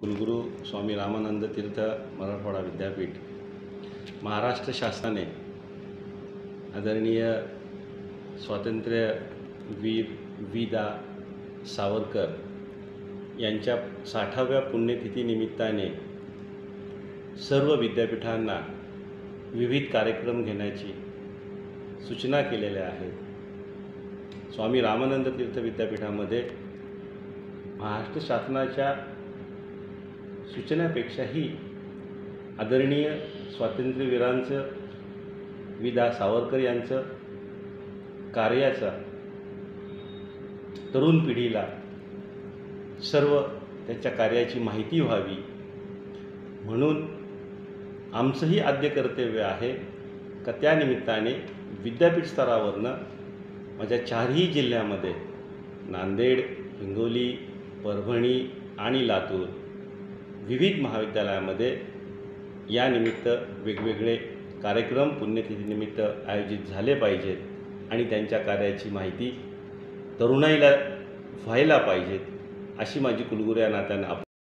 कुलगुरू स्वामी रामानंद तीर्थ मराठवाडा विद्यापीठ महाराष्ट्र शासनाने आदरणीय स्वातंत्र्यवीर वि.दा. सावरकर यांच्या 60व्या पुण्यतिथीनिमित्ताने सर्व विद्यापीठांना विविध कार्यक्रम घेण्याची सूचना केलेल्या आहेत। स्वामी रामानंद तीर्थ विद्यापीठामध्ये महाराष्ट्र शासनाच्या सूचनेपेक्षाही आदरणीय स्वातंत्र्यवीरांचं वि.दा. सावरकर यांचं कार्याचा तरुण पिढीला सर्व त्याच्या कार्याची माहिती व्हावी म्हणून आमचंही आद्य कर्तव्य आहे का त्या निमित्ताने विद्यापीठ स्तरावरनं माझ्या चारही जिल्ह्यामध्ये नांदेड, हिंगोली, परभणी आणि लातूर विविध महाविद्यालयामध्ये यानिमित्त वेगवेगळे कार्यक्रम पुण्यतिथीनिमित्त आयोजित झाले पाहिजेत आणि त्यांच्या कार्याची माहिती तरुणाईला व्हायला पाहिजेत अशी माझी कुलगुरू या नात्यानं